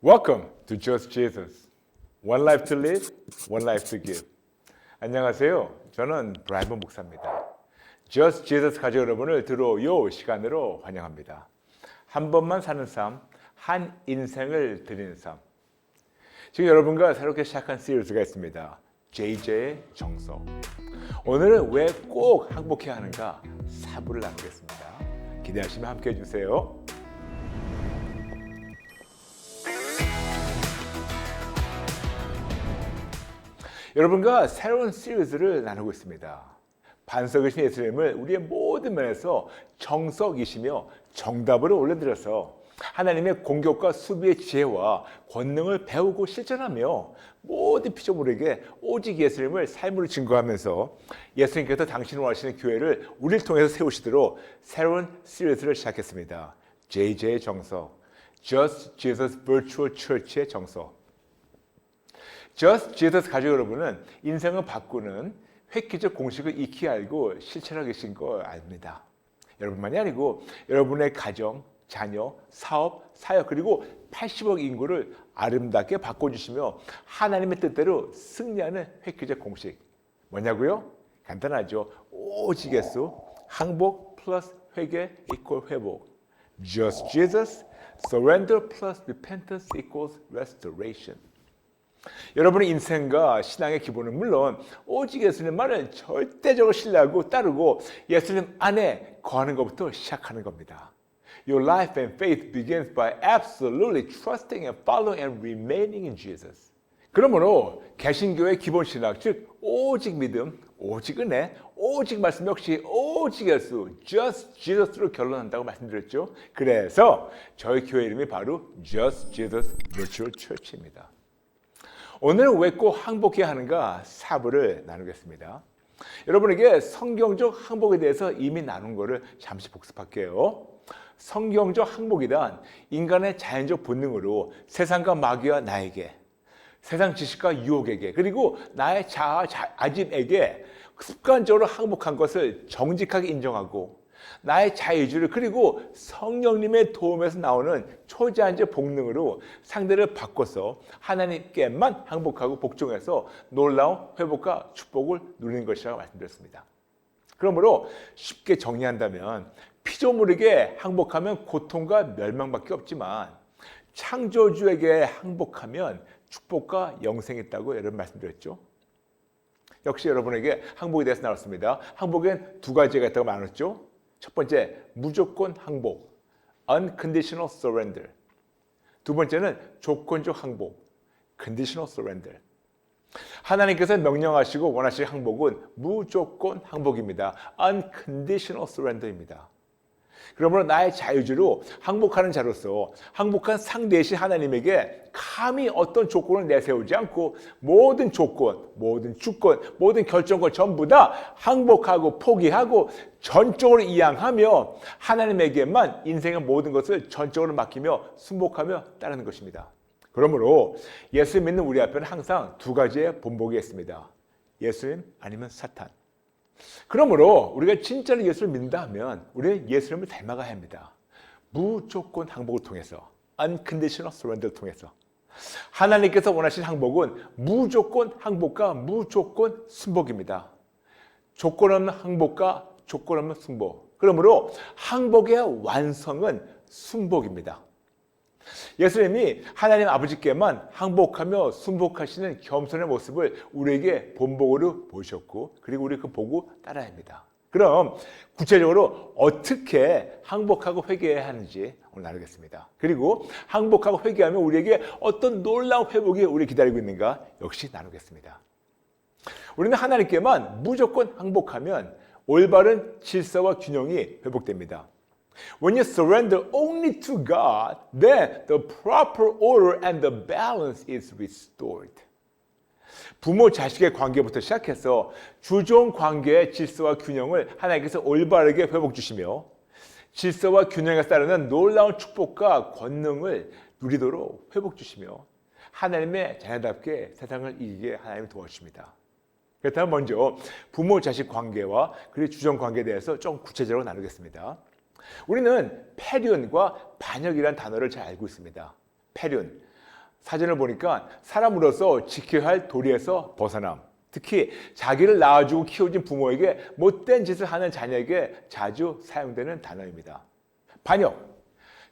Welcome to Just Jesus. One life to live, one life to give. 안녕하세요. 저는 브라이먼 목사입니다. Just Jesus 가족 여러분을 들어요 시간으로 환영합니다. 한 번만 사는 삶, 한 인생을 드리는 삶. 지금 여러분과 새롭게 시작한 시리즈가 있습니다. JJ의 정서. 오늘은 왜 꼭 항복해야 하는가 사부를 나누겠습니다. 기대하시면 함께 해주세요. 여러분과 새로운 시리즈를 나누고 있습니다. 반석이신 예수님을 우리의 모든 면에서 정석이시며 정답으로 올려드려서 하나님의 공격과 수비의 지혜와 권능을 배우고 실천하며 모든 피조물에게 오직 예수님을 삶으로 증거하면서 예수님께서 당신을 원하시는 교회를 우리를 통해서 세우시도록 새로운 시리즈를 시작했습니다. JJ의 정석, Just Jesus Virtual Church의 정석. Just Jesus 가족 여러분은 인생을 바꾸는 획기적 공식을 익히 알고 실천하고 계신 거 압니다. 여러분만이 아니고 여러분의 가정, 자녀, 사업, 사역 그리고 80억 인구를 아름답게 바꿔주시며 하나님의 뜻대로 승리하는 획기적 공식 뭐냐고요? 간단하죠. 오직 예수, 항복 플러스 회개 이퀄 회복. Just Jesus, surrender plus repentance equals restoration. 여러분의 인생과 신앙의 기본은 물론 오직 예수님 말을 절대적으로 신뢰하고 따르고 예수님 안에 거하는 것부터 시작하는 겁니다. Your life and faith begins by absolutely trusting and following and remaining in Jesus. 그러므로 개신교의 기본 신학, 즉 오직 믿음, 오직 은혜, 오직 말씀 역시 오직 예수, Just Jesus로 결론한다고 말씀드렸죠. 그래서 저희 교회 이름이 바로 Just Jesus Virtual Church입니다. 오늘은 왜 꼭 항복해야 하는가 사부를 나누겠습니다. 여러분에게 성경적 항복에 대해서 이미 나눈 거를 잠시 복습할게요. 성경적 항복이란 인간의 자연적 본능으로 세상과 마귀와 나에게, 세상 지식과 유혹에게, 그리고 나의 자아, 아집에게 습관적으로 항복한 것을 정직하게 인정하고 나의 자유주의를 그리고 성령님의 도움에서 나오는 초자연적 본능으로 상대를 바꿔서 하나님께만 항복하고 복종해서 놀라운 회복과 축복을 누리는 것이라고 말씀드렸습니다. 그러므로 쉽게 정리한다면 피조물에게 항복하면 고통과 멸망밖에 없지만 창조주에게 항복하면 축복과 영생이 있다고 여러분 말씀드렸죠. 역시 여러분에게 항복에 대해서 나눴습니다. 항복엔 두 가지가 있다고 나눴죠. 첫 번째, 무조건 항복, unconditional surrender. 두 번째는 조건적 항복, conditional surrender. 하나님께서 명령하시고 원하시는 항복은 무조건 항복입니다. unconditional surrender입니다. 그러므로 나의 자유주로 항복하는 자로서 항복한 상대이신 하나님에게 감히 어떤 조건을 내세우지 않고 모든 조건, 모든 주권, 모든 결정권 전부 다 항복하고 포기하고 전적으로 이양하며 하나님에게만 인생의 모든 것을 전적으로 맡기며 순복하며 따르는 것입니다. 그러므로 예수 믿는 우리 앞에는 항상 두 가지의 본보기가 있습니다. 예수님 아니면 사탄. 그러므로 우리가 진짜로 예수를 믿는다 하면 우리는 예수님을 닮아가야 합니다. 무조건 항복을 통해서, unconditional surrender를 통해서. 하나님께서 원하시는 항복은 무조건 항복과 무조건 순복입니다. 조건 없는 항복과 조건 없는 순복. 그러므로 항복의 완성은 순복입니다. 예수님이 하나님 아버지께만 항복하며 순복하시는 겸손의 모습을 우리에게 본보기로 보이셨고 그리고 우리 그 보고 따라야 합니다. 그럼 구체적으로 어떻게 항복하고 회개해야 하는지 오늘 나누겠습니다. 그리고 항복하고 회개하면 우리에게 어떤 놀라운 회복이 우리 기다리고 있는가 역시 나누겠습니다. 우리는 하나님께만 무조건 항복하면 올바른 질서와 균형이 회복됩니다. When you surrender only to God, then the proper order and the balance is restored. 부모 자식의 관계부터 시작해서 주종 관계의 질서와 균형을 하나님께서 올바르게 회복 주시며 질서와 균형에 따르는 놀라운 축복과 권능을 누리도록 회복 주시며 하나님의 자녀답게 세상을 이기게 하나님이 도와주십니다. 그렇다면 먼저 부모 자식 관계와 그리고 주종 관계에 대해서 좀 구체적으로 나누겠습니다. 우리는 폐륜과 반역이라는 단어를 잘 알고 있습니다. 폐륜, 사전을 보니까 사람으로서 지켜야 할 도리에서 벗어남, 특히 자기를 낳아주고 키워준 부모에게 못된 짓을 하는 자녀에게 자주 사용되는 단어입니다. 반역,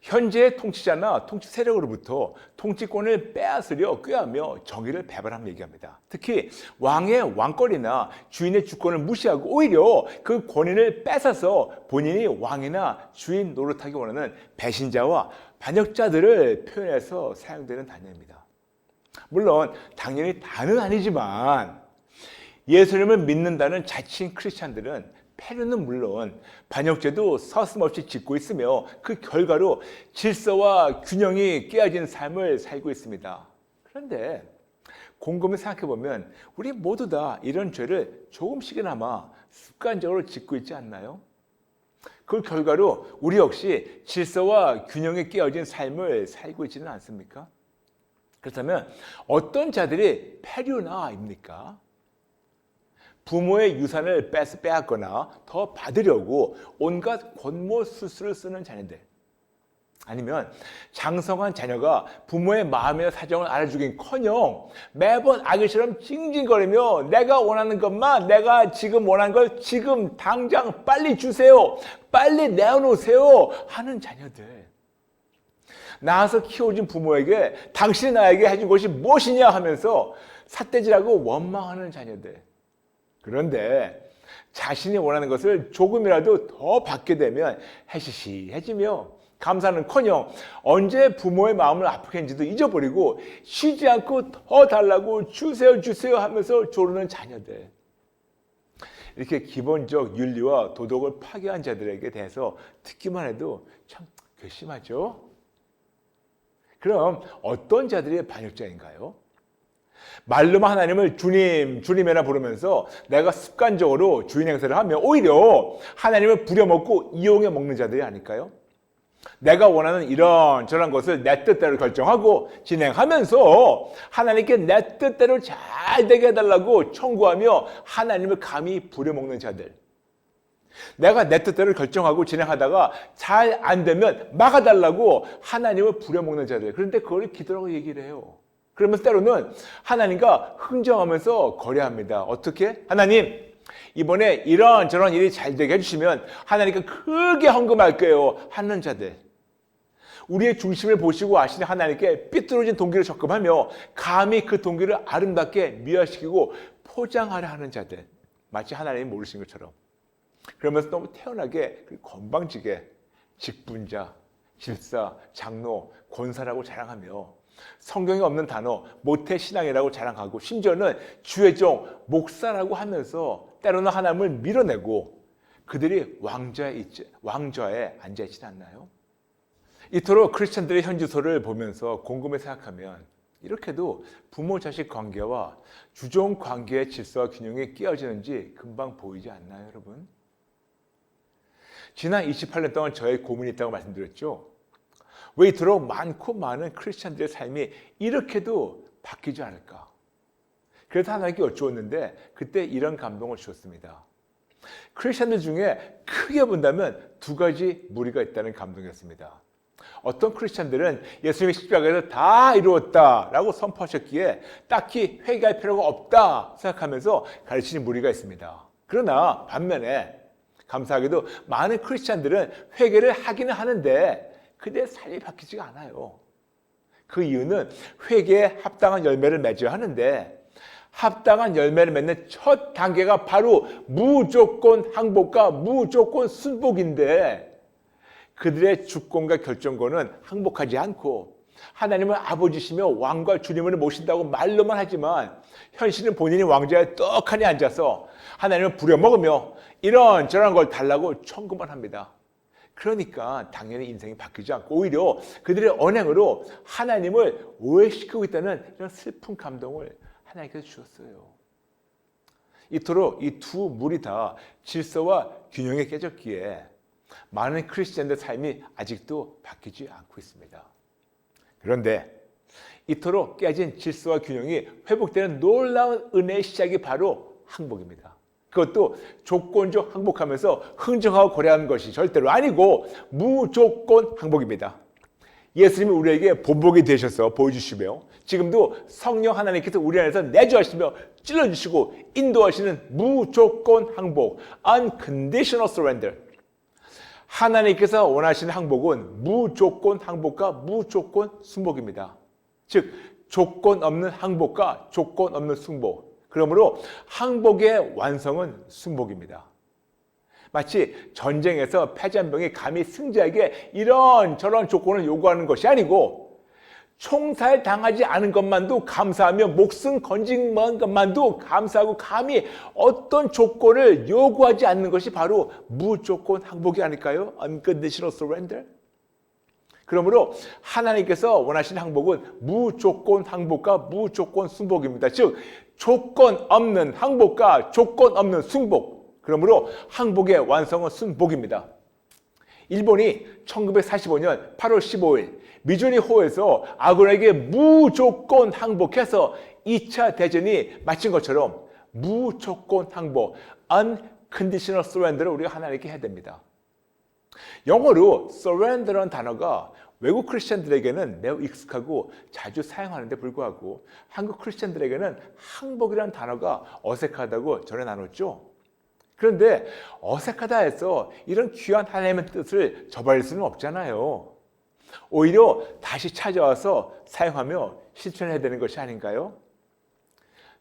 현재의 통치자나 통치 세력으로부터 통치권을 빼앗으려 꾀하며 정의를 배반하며 얘기합니다. 특히 왕의 왕권이나 주인의 주권을 무시하고 오히려 그 권위를 뺏어서 본인이 왕이나 주인 노릇하기 원하는 배신자와 반역자들을 표현해서 사용되는 단어입니다. 물론 당연히 다는 아니지만 예수님을 믿는다는 자칭 크리스찬들은 패륜은 물론 반역죄도 서슴없이 짓고 있으며 그 결과로 질서와 균형이 깨어진 삶을 살고 있습니다. 그런데 곰곰이 생각해보면 우리 모두 다 이런 죄를 조금씩이나마 습관적으로 짓고 있지 않나요? 그 결과로 우리 역시 질서와 균형이 깨어진 삶을 살고 있지는 않습니까? 그렇다면 어떤 자들이 패륜아입니까? 부모의 유산을 빼앗거나 더 받으려고 온갖 권모술수를 쓰는 자녀들, 아니면 장성한 자녀가 부모의 마음이나 사정을 알아주긴커녕 매번 아기처럼 징징거리며 내가 원하는 것만, 내가 지금 원하는 걸 지금 당장 빨리 주세요, 빨리 내어놓으세요 하는 자녀들. 낳아서 키워준 부모에게 당신이 나에게 해준 것이 무엇이냐 하면서 삿대질하고 원망하는 자녀들. 그런데 자신이 원하는 것을 조금이라도 더 받게 되면 해시시해지며 감사는커녕 언제 부모의 마음을 아프게 했는지도 잊어버리고 쉬지 않고 더 달라고 주세요 주세요 하면서 조르는 자녀들. 이렇게 기본적 윤리와 도덕을 파괴한 자들에게 대해서 듣기만 해도 참 괘씸하죠. 그럼 어떤 자들이 반역자인가요? 말로만 하나님을 주님, 주님이라 부르면서 내가 습관적으로 주인 행세를 하며 오히려 하나님을 부려먹고 이용해 먹는 자들이 아닐까요? 내가 원하는 이런 저런 것을 내 뜻대로 결정하고 진행하면서 하나님께 내 뜻대로 잘 되게 해달라고 청구하며 하나님을 감히 부려먹는 자들. 내가 내 뜻대로 결정하고 진행하다가 잘 안 되면 막아달라고 하나님을 부려먹는 자들. 그런데 그걸 기도라고 얘기를 해요. 그러면서 때로는 하나님과 흥정하면서 거래합니다. 어떻게? 하나님, 이번에 이런저런 일이 잘 되게 해주시면 하나님께 크게 헌금할게요 하는 자들. 우리의 중심을 보시고 아시는 하나님께 삐뚤어진 동기를 적금하며 감히 그 동기를 아름답게 미화시키고 포장하려 하는 자들. 마치 하나님이 모르신 것처럼. 그러면서 너무 태연하게 건방지게 직분자, 집사, 장로, 권사라고 자랑하며 성경에 없는 단어 모태신앙이라고 자랑하고 심지어는 주의 종, 목사라고 하면서 때로는 하나님을 밀어내고 그들이 왕좌에 앉아있지 않나요? 이토록 크리스천들의 현주소를 보면서 곰곰이 생각하면 이렇게도 부모-자식 관계와 주종 관계의 질서와 균형이 깨어지는지 금방 보이지 않나요, 여러분? 지난 28년 동안 저의 고민이 있다고 말씀드렸죠. 왜 이토록 많고 많은 크리스천들의 삶이 이렇게도 바뀌지 않을까? 그래서 하나님께 여쭈었는데 그때 이런 감동을 주셨습니다. 크리스천들 중에 크게 본다면 두 가지 무리가 있다는 감동이었습니다. 어떤 크리스천들은 예수님의 십자가에서 다 이루었다라고 선포하셨기에 딱히 회개할 필요가 없다 생각하면서 가르치는 무리가 있습니다. 그러나 반면에 감사하게도 많은 크리스천들은 회개를 하기는 하는데 그들의 삶이 바뀌지가 않아요. 그 이유는 회개에 합당한 열매를 맺어야 하는데 합당한 열매를 맺는 첫 단계가 바로 무조건 항복과 무조건 순복인데 그들의 주권과 결정권은 항복하지 않고 하나님을 아버지시며 왕과 주님을 모신다고 말로만 하지만 현실은 본인이 왕좌에 떡하니 앉아서 하나님을 부려먹으며 이런저런 걸 달라고 청구만 합니다. 그러니까 당연히 인생이 바뀌지 않고 오히려 그들의 언행으로 하나님을 오해시키고 있다는 이런 슬픈 감동을 하나님께서 주셨어요. 이토록 이 두 무리 다 질서와 균형이 깨졌기에 많은 크리스천들의 삶이 아직도 바뀌지 않고 있습니다. 그런데 이토록 깨진 질서와 균형이 회복되는 놀라운 은혜의 시작이 바로 항복입니다. 그것도 조건적 항복하면서 흥정하고 고려하는 것이 절대로 아니고 무조건 항복입니다. 예수님이 우리에게 본보기 되셔서 보여주시며 지금도 성령 하나님께서 우리 안에서 내주하시며 찔러주시고 인도하시는 무조건 항복, unconditional surrender. 하나님께서 원하시는 항복은 무조건 항복과 무조건 순복입니다. 즉 조건 없는 항복과 조건 없는 순복. 그러므로 항복의 완성은 순복입니다. 마치 전쟁에서 패전 병이 감히 승자에게 이런저런 조건을 요구하는 것이 아니고 총살 당하지 않은 것만도 감사하며 목숨 건진 것만도 감사하고 감히 어떤 조건을 요구하지 않는 것이 바로 무조건 항복이 아닐까요? Unconditional surrender. 그러므로 하나님께서 원하시는 항복은 무조건 항복과 무조건 순복입니다. 즉 조건 없는 항복과 조건 없는 순복. 그러므로 항복의 완성은 순복입니다. 일본이 1945년 8월 15일 미주리호에서 아군에게 무조건 항복해서 2차 대전이 마친 것처럼 무조건 항복, unconditional surrender를 우리가 하나님께 해야 됩니다. 영어로 surrender라는 단어가 외국 크리스천들에게는 매우 익숙하고 자주 사용하는데 불구하고 한국 크리스천들에게는 항복이라는 단어가 어색하다고 전에 나눴죠. 그런데 어색하다 해서 이런 귀한 하나님의 뜻을 저버릴 수는 없잖아요. 오히려 다시 찾아와서 사용하며 실천해야 되는 것이 아닌가요?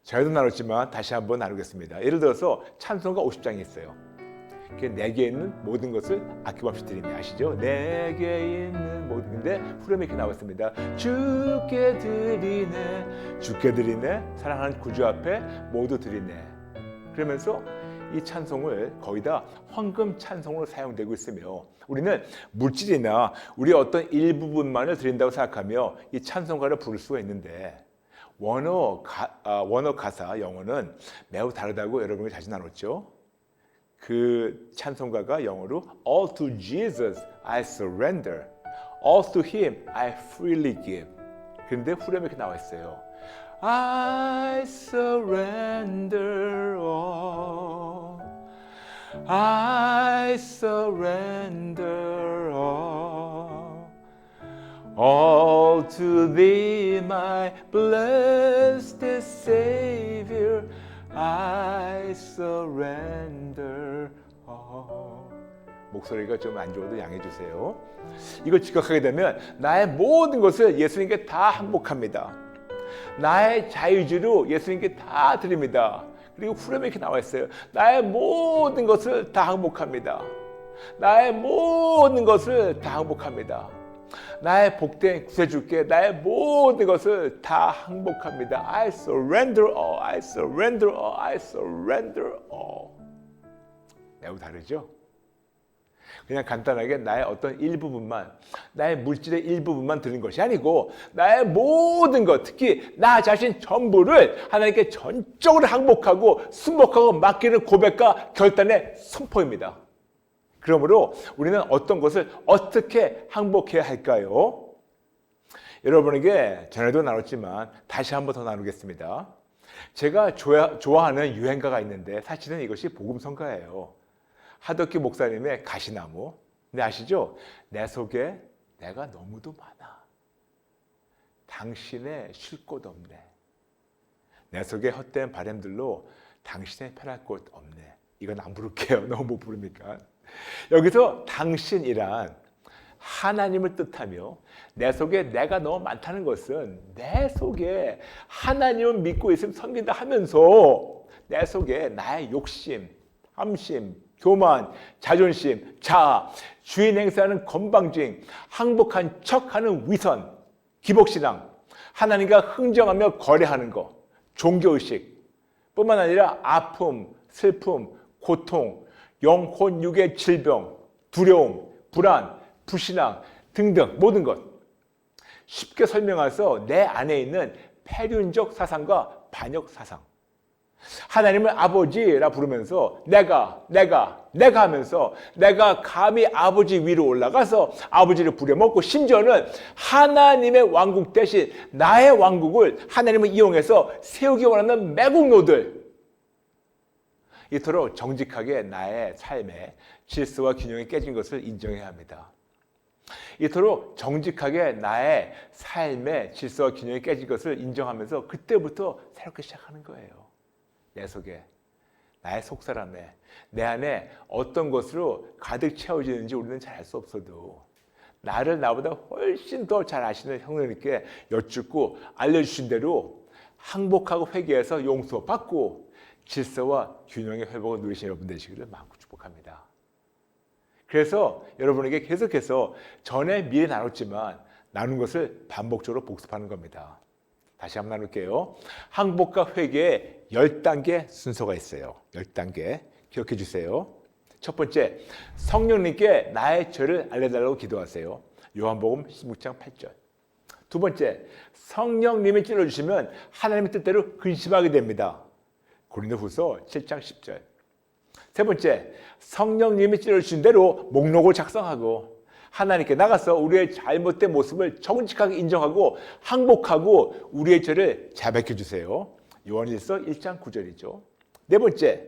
저희도 나눴지만 다시 한번 나누겠습니다. 예를 들어서 찬송가 50장이 있어요. 내게 있는 모든 것을 아낌없이 드리네. 아시죠? 내게 있는 모든. 근데 후렴이 이렇게 나왔습니다. 주께 드리네, 주께 드리네, 사랑하는 구주 앞에 모두 드리네. 그러면서 이 찬송을 거의 다 헌금 찬송으로 사용되고 있으며 우리는 물질이나 우리의 어떤 일부분만을 드린다고 생각하며 이 찬송가를 부를 수가 있는데 원어 가사 영어는 매우 다르다고 여러분이 자주 나눴죠. 그 찬송가가 영어로 All to Jesus I surrender, All to Him I freely give. 그런데 후렴이 이렇게 나와 있어요. I surrender all, I surrender all to Thee my blessed Savior, I surrender all. 목소리가 좀 안 좋아도 양해해 주세요. 이걸 직역하게 되면 나의 모든 것을 예수님께 다 항복합니다. 나의 자유주로 예수님께 다 드립니다. 그리고 후렴에 이렇게 나와 있어요. 나의 모든 것을 다 항복합니다. 나의 모든 것을 다 항복합니다. 나의 복된 구세주께 나의 모든 것을 다 항복합니다. I surrender all, I surrender all, I surrender all. 매우 다르죠? 그냥 간단하게 나의 어떤 일부분만, 나의 물질의 일부분만 드는 것이 아니고 나의 모든 것, 특히 나 자신 전부를 하나님께 전적으로 항복하고 순복하고 맡기는 고백과 결단의 선포입니다. 그러므로 우리는 어떤 것을 어떻게 항복해야 할까요? 여러분에게 전에도 나눴지만 다시 한 번 더 나누겠습니다. 제가 좋아하는 유행가가 있는데 사실은 이것이 복음성가예요. 하덕기 목사님의 가시나무. 근데 아시죠? 내 속에 내가 너무도 많아. 당신의 쉴 곳 없네. 내 속에 헛된 바람들로 당신의 편할 곳 없네. 이건 안 부를게요. 너무 못 부르니까. 여기서 당신이란 하나님을 뜻하며 내 속에 내가 너무 많다는 것은 내 속에 하나님을 믿고 있으면 섬긴다 하면서 내 속에 나의 욕심, 함심, 교만, 자존심, 자아, 주인 행사하는 건방짐, 항복한 척하는 위선, 기복신앙, 하나님과 흥정하며 거래하는 것, 종교의식 뿐만 아니라 아픔, 슬픔, 고통, 영혼, 육의 질병, 두려움, 불안, 불신앙 등등 모든 것. 쉽게 설명해서 내 안에 있는 폐륜적 사상과 반역 사상. 하나님을 아버지라 부르면서 내가 하면서 내가 감히 아버지 위로 올라가서 아버지를 부려먹고 심지어는 하나님의 왕국 대신 나의 왕국을 하나님을 이용해서 세우기 원하는 매국노들. 이토록 정직하게 나의 삶의 질서와 균형이 깨진 것을 인정해야 합니다. 이토록 정직하게 나의 삶의 질서와 균형이 깨진 것을 인정하면서 그때부터 새롭게 시작하는 거예요. 내 속에, 나의 속사람에, 내 안에 어떤 것으로 가득 채워지는지 우리는 잘 알 수 없어도 나를 나보다 훨씬 더 잘 아시는 성령님께 여쭙고 알려주신 대로 항복하고 회개해서 용서받고 질서와 균형의 회복을 누리신 여러분 되시기를 마음껏 축복합니다. 그래서 여러분에게 계속해서 전에 미리 나눴지만 나눈 것을 반복적으로 복습하는 겁니다. 다시 한번 나눌게요. 항복과 회개에 10단계 순서가 있어요. 10단계 기억해 주세요. 첫 번째, 성령님께 나의 죄를 알려달라고 기도하세요. 요한복음 16장 8절. 두 번째, 성령님이 찔러주시면 하나님의 뜻대로 근심하게 됩니다. 고린도후서 7장 10절. 세 번째, 성령님이 찔러주신 대로 목록을 작성하고 하나님께 나가서 우리의 잘못된 모습을 정직하게 인정하고 항복하고 우리의 죄를 자백해 주세요. 요한일서 1장 9절이죠. 네 번째,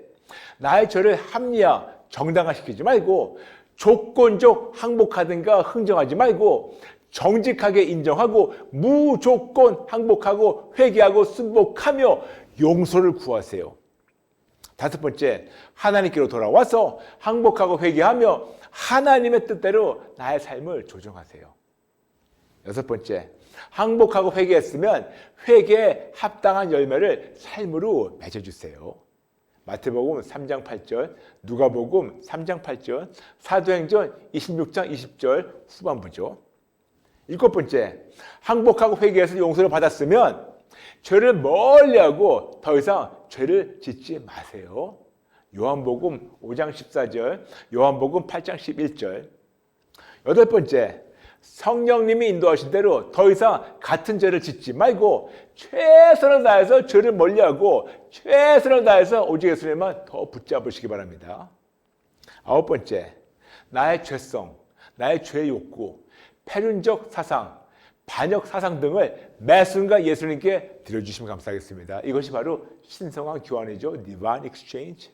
나의 죄를 합리화, 정당화시키지 말고 조건적 항복하든가 흥정하지 말고 정직하게 인정하고 무조건 항복하고 회개하고 순복하며 용서를 구하세요. 다섯 번째, 하나님께로 돌아와서 항복하고 회개하며 하나님의 뜻대로 나의 삶을 조정하세요. 여섯 번째, 항복하고 회개했으면 회개에 합당한 열매를 삶으로 맺어주세요. 마태복음 3장 8절, 누가복음 3장 8절, 사도행전 26장 20절 후반부죠. 일곱 번째, 항복하고 회개해서 용서를 받았으면 죄를 멀리하고 더 이상 죄를 짓지 마세요. 요한복음 5장 14절, 요한복음 8장 11절. 여덟 번째, 성령님이 인도하신 대로 더 이상 같은 죄를 짓지 말고 최선을 다해서 죄를 멀리하고 최선을 다해서 오직 예수님만 더 붙잡으시기 바랍니다. 아홉 번째, 나의 죄성, 나의 죄의 욕구, 패륜적 사상, 반역 사상 등을 매 순간 예수님께 드려주시면 감사하겠습니다. 이것이 바로 신성한 교환이죠. Divine Exchange.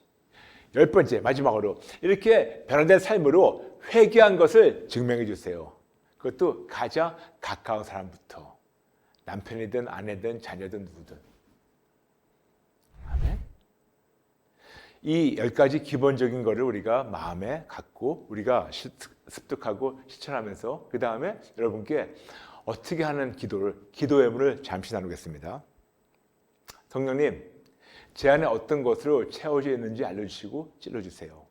열 번째, 마지막으로 이렇게 변화된 삶으로 회개한 것을 증명해 주세요. 그것도 가장 가까운 사람부터, 남편이든 아내든 자녀든 누구든. 아멘. 이 10가지 기본적인 거를 우리가 마음에 갖고 우리가 습득하고 실천하면서 그 다음에 여러분께 어떻게 하는 기도 예물을 잠시 나누겠습니다. 성령님, 제 안에 어떤 것으로 채워져 있는지 알려주시고 찔러주세요.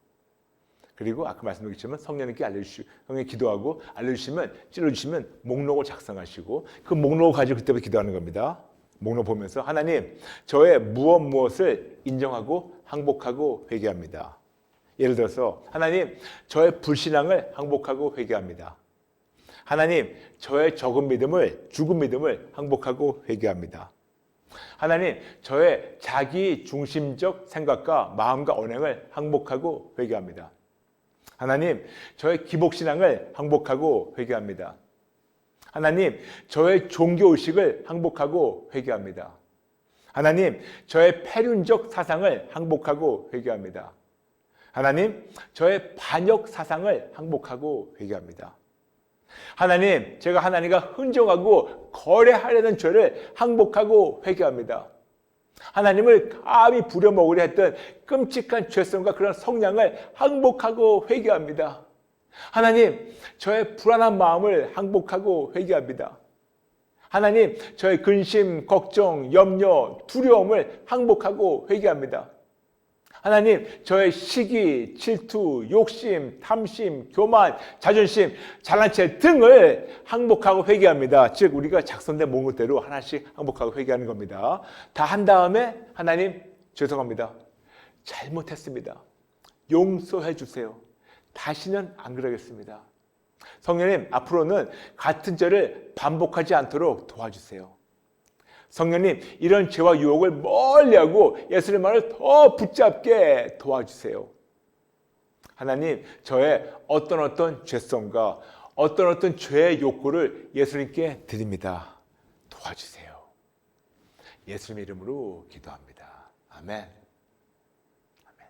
그리고 아까 말씀드렸지만 성령님께 알려주시고, 성령님 기도하고 알려주시면 찔러주시면 목록을 작성하시고 그 목록을 가지고 그때부터 기도하는 겁니다. 목록 보면서 하나님, 저의 무엇을 인정하고 항복하고 회개합니다. 예를 들어서 하나님, 저의 불신앙을 항복하고 회개합니다. 하나님, 저의 죽은 믿음을 항복하고 회개합니다. 하나님, 저의 자기 중심적 생각과 마음과 언행을 항복하고 회개합니다. 하나님, 저의 기복신앙을 항복하고 회개합니다. 하나님, 저의 종교의식을 항복하고 회개합니다. 하나님, 저의 패륜적 사상을 항복하고 회개합니다. 하나님, 저의 반역 사상을 항복하고 회개합니다. 하나님, 제가 하나님과 흥정하고 거래하려는 죄를 항복하고 회개합니다. 하나님을 감히 부려먹으려 했던 끔찍한 죄성과 그런 성향을 항복하고 회개합니다. 하나님, 저의 불안한 마음을 항복하고 회개합니다. 하나님, 저의 근심, 걱정, 염려, 두려움을 항복하고 회개합니다. 하나님, 저의 시기, 질투, 욕심, 탐심, 교만, 자존심, 잘난 체 등을 항복하고 회개합니다. 즉 우리가 작성된 목록대로 하나씩 항복하고 회개하는 겁니다. 다 한 다음에 하나님, 죄송합니다. 잘못했습니다. 용서해 주세요. 다시는 안 그러겠습니다. 성령님, 앞으로는 같은 죄를 반복하지 않도록 도와주세요. 성령님, 이런 죄와 유혹을 멀리하고 예수님의 말을 더 붙잡게 도와주세요. 하나님, 저의 어떤 죄성과 어떤 죄의 욕구를 예수님께 드립니다. 도와주세요. 예수님의 이름으로 기도합니다. 아멘. 아멘.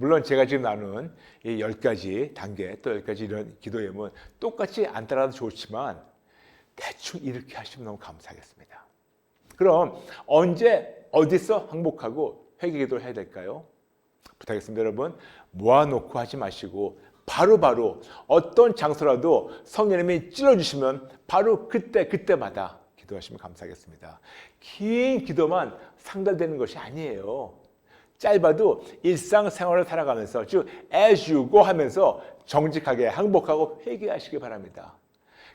물론 제가 지금 나눈 이 10가지 단계 또 10가지 이런 기도 예문 똑같이 안 따라도 좋지만 대충 이렇게 하시면 너무 감사하겠습니다. 그럼 언제 어디서 항복하고 회개 기도를 해야 될까요? 부탁하겠습니다. 여러분 모아놓고 하지 마시고 바로바로 어떤 장소라도 성령님이 찔러주시면 바로 그때마다 기도하시면 감사하겠습니다. 긴 기도만 상달되는 것이 아니에요. 짧아도 일상생활을 살아가면서 즉 as you go 하면서 정직하게 항복하고 회개하시기 바랍니다.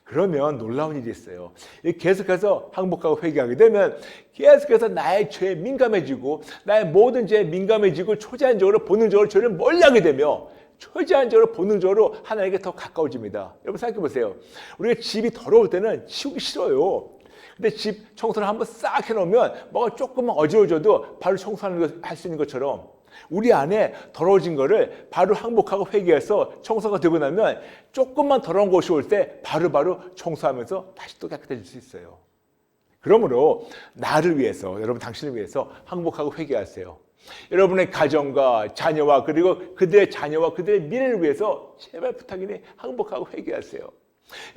그러면 놀라운 일이 있어요. 계속해서 항복하고 회개하게 되면 계속해서 나의 죄에 민감해지고 나의 모든 죄에 민감해지고 초제한적으로 본능적으로 죄를 멀리하게 되며 초제한적으로 본능적으로 하나님께 더 가까워집니다. 여러분 생각해 보세요. 우리가 집이 더러울 때는 치우기 싫어요. 근데 집 청소를 한번 싹 해놓으면 뭐가 조금만 어지러워져도 바로 할 수 있는 것처럼 우리 안에 더러워진 거를 바로 항복하고 회개해서 청소가 되고 나면 조금만 더러운 것이 올 때 바로바로 청소하면서 다시 또 깨끗해질 수 있어요. 그러므로 나를 위해서 여러분 당신을 위해서 항복하고 회개하세요. 여러분의 가정과 자녀와 그리고 그들의 자녀와 그들의 미래를 위해서 제발 부탁이니 항복하고 회개하세요.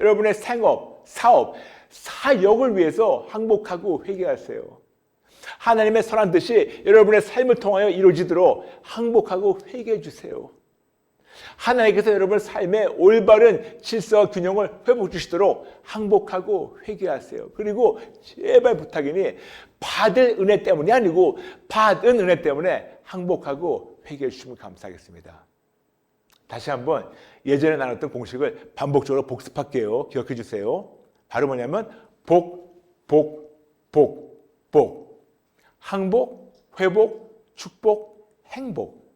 여러분의 생업, 사업, 사역을 위해서 항복하고 회개하세요. 하나님의 선한 뜻이 여러분의 삶을 통하여 이루어지도록 항복하고 회개해 주세요. 하나님께서 여러분의 삶에 올바른 질서와 균형을 회복해 주시도록 항복하고 회개하세요. 그리고 제발 부탁이니 받을 은혜 때문이 아니고 받은 은혜 때문에 항복하고 회개해 주시면 감사하겠습니다. 다시 한번 예전에 나눴던 공식을 반복적으로 복습할게요. 기억해 주세요. 바로 뭐냐면 복. 항복, 회복, 축복, 행복.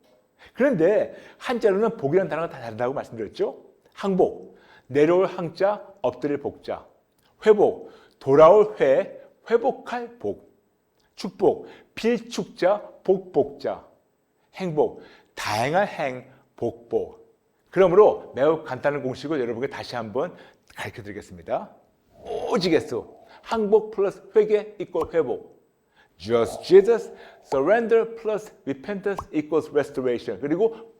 그런데 한자로는 복이라는 단어가 다 다르다고 말씀드렸죠. 항복, 내려올 항자, 엎드릴 복자. 회복, 돌아올 회, 회복할 복. 축복, 필축자, 복복자. 행복, 다행할 행, 복복. 그러므로 매우 간단한 공식을 여러분께 다시 한번 가르쳐 드리겠습니다. 오지겠소. 항복 플러스 회개 이꼴 회복. Just Jesus, surrender plus repentance equals restoration. 그리고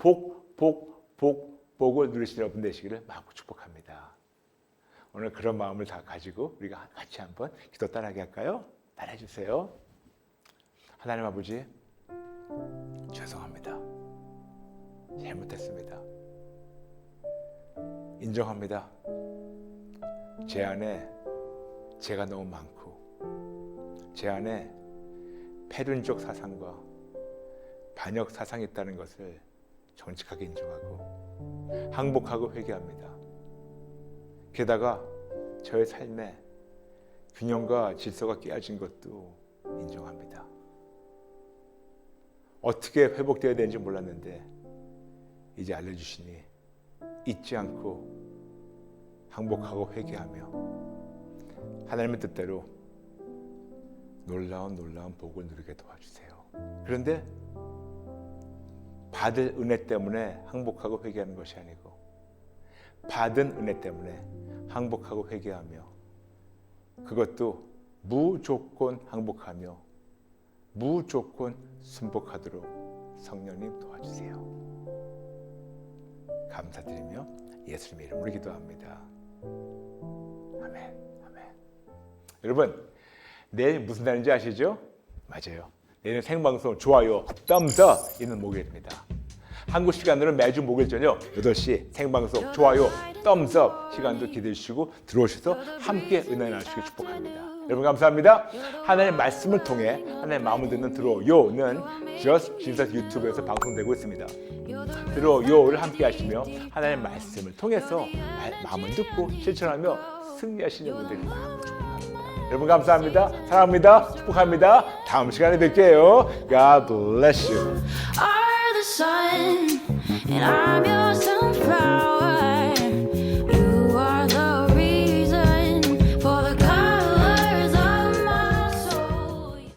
복을 누리시는 여러분 되시기를 마음으로 축복합니다. 오늘 그런 마음을 다 가지고 우리가 같이 한번 기도 따라하게 할까요? 따라해 주세요. 하나님 아버지, 죄송합니다. 잘못했습니다. 인정합니다. 제 안에 죄가 너무 많고 제 안에 패륜적 사상과 반역 사상이 있다는 것을 정직하게 인정하고 항복하고 회개합니다. 게다가 저의 삶에 균형과 질서가 깨어진 것도 인정합니다. 어떻게 회복되어야 되는지 몰랐는데 이제 알려주시니 잊지 않고 항복하고 회개하며 하나님의 뜻대로 놀라운 복을 누리게 도와주세요. 그런데 받을 은혜 때문에 항복하고 회개하는 것이 아니고 받은 은혜 때문에 항복하고 회개하며 그것도 무조건 항복하며 무조건 순복하도록 성령님 도와주세요. 감사드리며 예수님의 이름으로 기도합니다. 아멘. 여러분 내일 무슨 날인지 아시죠? 맞아요. 내일은 생방송 좋아요, thumbs 있는 목요일입니다. 한국 시간으로 매주 목요일 저녁 8시 생방송 좋아요, thumbs 시간도 기대해 주시고 들어오셔서 함께 은혜 나누시길 축복합니다. 여러분 감사합니다. 하나님의 말씀을 통해 하나님의 마음을 듣는 들어요는 Just Jesus 유튜브에서 방송되고 있습니다. 들어요를 함께 하시며 하나님의 말씀을 통해서 마음을 듣고 실천하며 승리하시는 분들이 마음을 축복합니다. 여러분 감사합니다. 사랑합니다. 축복합니다. 다음 시간에 뵐게요. God bless you.